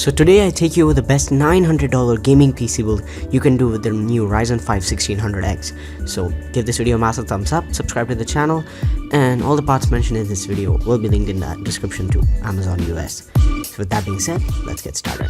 So today I take you over the best $900 gaming PC build you can do with the new Ryzen 5 1600X. So give this video a massive thumbs up, subscribe to the channel, and all the parts mentioned in this video will be linked in the description to Amazon US. So with that being said, let's get started.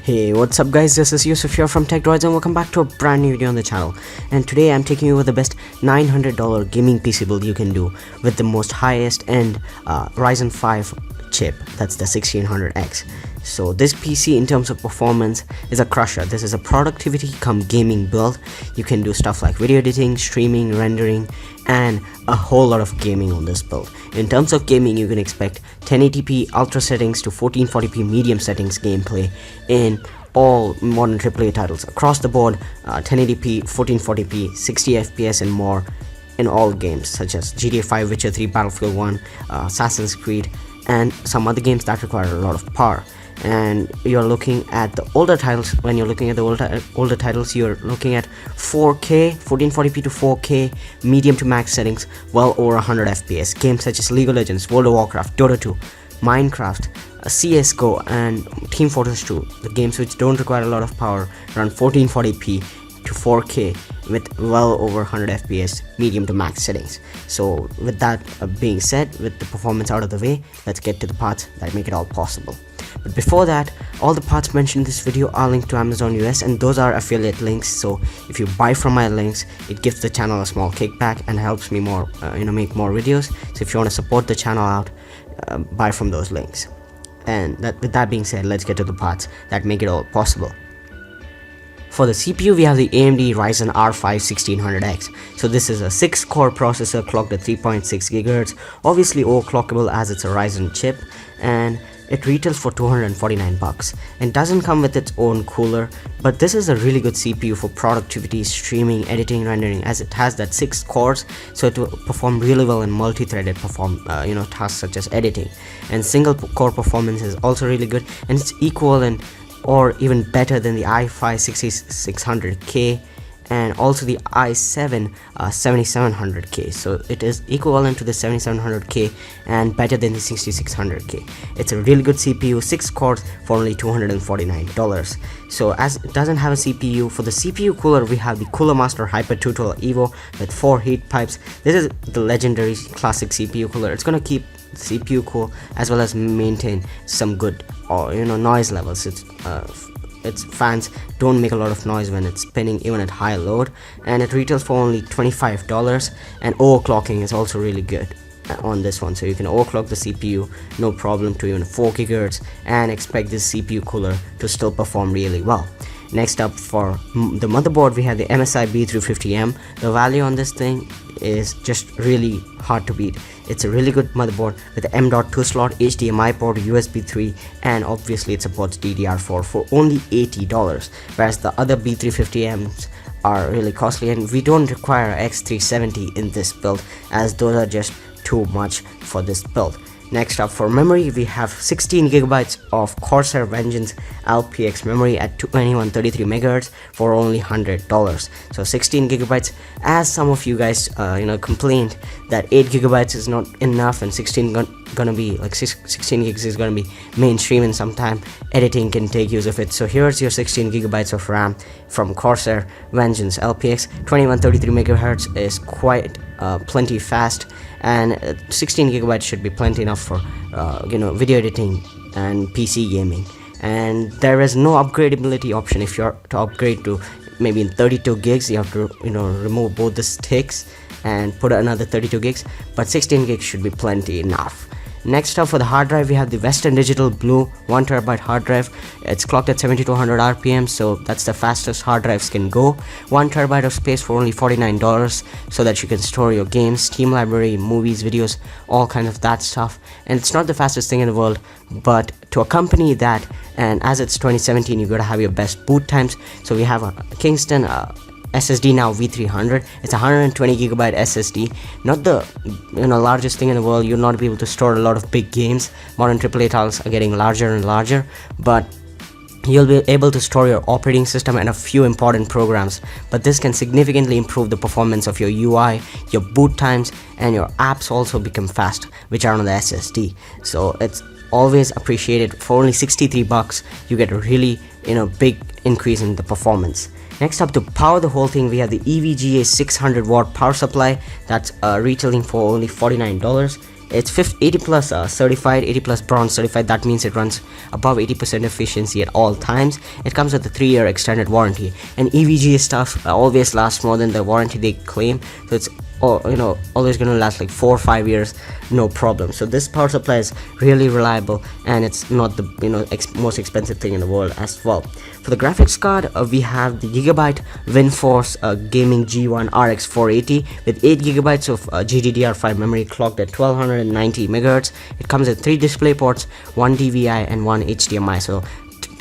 Hey, what's up guys, this is Yusuf here from TECHDROIDS and welcome back to a brand new video on the channel. And today I'm taking you over the best $900 gaming PC build you can do with the most highest end Ryzen 5 chip, that's the 1600X. So this PC in terms of performance is a crusher. This is a productivity come gaming build. You can do stuff like video editing, streaming, rendering, and a whole lot of gaming on this build. In terms of gaming, you can expect 1080p ultra settings to 1440p medium settings gameplay in all modern AAA titles across the board, 1080p, 1440p, 60 FPS and more in all games such as GTA 5, Witcher 3, Battlefield 1, Assassin's Creed, and some other games that require a lot of power. And you're looking at the older titles. When you're looking at the older titles, you're looking at 4K, 1440p to 4K, medium to max settings, well over 100 FPS. Games such as League of Legends, World of Warcraft, Dota 2, Minecraft, CSGO, and Team Fortress 2, the games which don't require a lot of power, around 1440p to 4K with well over 100 FPS medium to max settings. So with that being said, with the performance out of the way, let's get to the parts that make it all possible. But before that, all the parts mentioned in this video are linked to Amazon US, and those are affiliate links. So if you buy from my links, it gives the channel a small kickback and helps me more, make more videos. So if you want to support the channel out, buy from those links. And with that being said, let's get to the parts that make it all possible. For the CPU, we have the AMD Ryzen R5 1600X. So this is a 6-core processor clocked at 3.6 GHz, obviously overclockable as it's a Ryzen chip, and it retails for $249 and doesn't come with its own cooler. But this is a really good CPU for productivity, streaming, editing, rendering, as it has that 6 cores, so it will perform really well in multi-threaded tasks such as editing. And single core performance is also really good, and it's equivalent or even better than the i5 6600K and also the i7 7700K. So it is equivalent to the 7700K and better than the 6600K. It's a really good CPU, 6 cores for only $249. So as it doesn't have a CPU, for the CPU cooler we have the Cooler Master Hyper 212 Evo with 4 heat pipes. This is the legendary classic CPU cooler. It's gonna keep the CPU cool as well as maintain some good noise levels. Its fans don't make a lot of noise when it's spinning even at high load, and it retails for only $25. And overclocking is also really good on this one, so you can overclock the CPU no problem to even 4 GHz and expect this CPU cooler to still perform really well. Next up, for the motherboard, we have the MSI B350M. The value on this thing is just really hard to beat. It's a really good motherboard with an M.2 slot, HDMI port, USB 3, and obviously it supports DDR4 for only $80, whereas the other B350Ms are really costly, and we don't require X370 in this build as those are just too much for this build. Next up, for memory, we have 16 GB of Corsair Vengeance LPX memory at 2133 MHz for only $100. So 16 GB, as some of you guys complained that 8 GB is not enough and 16 gonna be like 16 gigs is gonna be mainstream, and sometime editing can take use of it. So here's your 16 GB of RAM from Corsair Vengeance LPX. 2133 MHz is quite plenty fast, and 16 GB should be plenty enough for video editing and PC gaming. And there is no upgradability option. If you're to upgrade to maybe in 32 gigs, you have to remove both the sticks and put another 32 gigs, but 16 gigs should be plenty enough. Next up, for the hard drive, we have the Western Digital Blue 1TB hard drive. It's clocked at 7200 RPM, so that's the fastest hard drives can go. 1 TB of space for only $49, so that you can store your games, Steam library, movies, videos, all kind of that stuff. And it's not the fastest thing in the world, but to accompany that, and as it's 2017, you gotta have your best boot times. So we have a KINGSTON SSDNow V300. It's a 120 GB SSD, not the largest thing in the world. You'll not be able to store a lot of big games. Modern AAA titles are getting larger and larger, but you'll be able to store your operating system and a few important programs, but this can significantly improve the performance of your UI, your boot times, and your apps also become fast, which are on the SSD. So it's always appreciated. For only 63 bucks you get a really big increase in the performance. Next up, to power the whole thing, we have the EVGA 600 watt power supply that's retailing for only $49. It's 80 plus certified, 80 plus bronze certified. That means it runs above 80% efficiency at all times. It comes with a 3-year extended warranty, and EVGA stuff always lasts more than the warranty they claim. So it's always gonna last like 4 or 5 years, no problem. So this power supply is really reliable, and it's not the most expensive thing in the world as well. For the graphics card, we have the Gigabyte WindForce Gaming G1 RX 480 with 8 gigabytes of GDDR5 memory, clocked at 1290 megahertz. It comes with 3 display ports, 1 DVI and 1 HDMI. So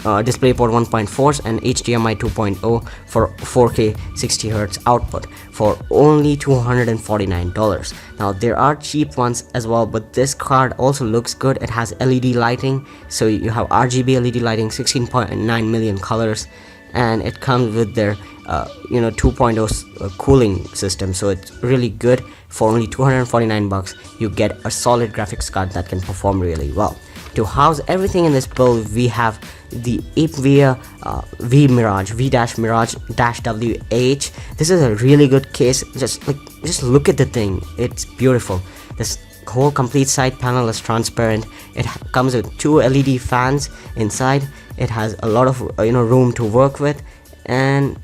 DisplayPort 1.4 and HDMI 2.0 for 4K 60Hz output for only $249. Now there are cheap ones as well, but this card also looks good. It has LED lighting, so you have RGB LED lighting, 16.9 million colors, and it comes with their 2.0 cooling system, so it's really good. For only 249 bucks you get a solid graphics card that can perform really well. To house everything in this build, we have the APEVIA V-Mirage-WH. This is a really good case. Just look at the thing, it's beautiful. This whole complete side panel is transparent. It comes with 2 LED fans inside. It has a lot of room to work with, and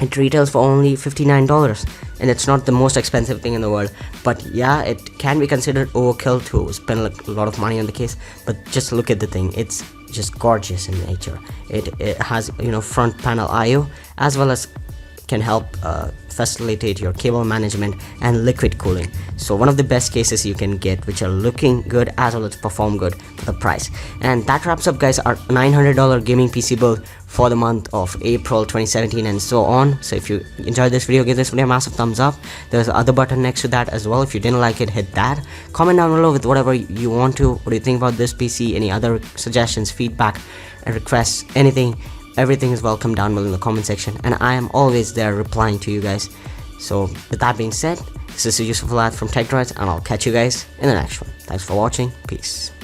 it retails for only $59, and it's not the most expensive thing in the world. But yeah, it can be considered overkill to spend a lot of money on the case, but just look at the thing. It's just gorgeous in nature. It has front panel IO, as well as can help facilitate your cable management and liquid cooling. So one of the best cases you can get, which are looking good as well as perform good for the price. And that wraps up, guys, our $900 gaming PC build for the month of April 2017 and so on. So if you enjoyed this video, give this video a massive thumbs up. There's the other button next to that as well. If you didn't like it, hit that. Comment down below with whatever you want to. What do you think about this PC? Any other suggestions, feedback, and requests, anything? Everything is welcome down below in the comment section, and I am always there replying to you guys. So with that being said, this is Yusuf from TECHDROIDS, and I'll catch you guys in the next one. Thanks for watching. Peace.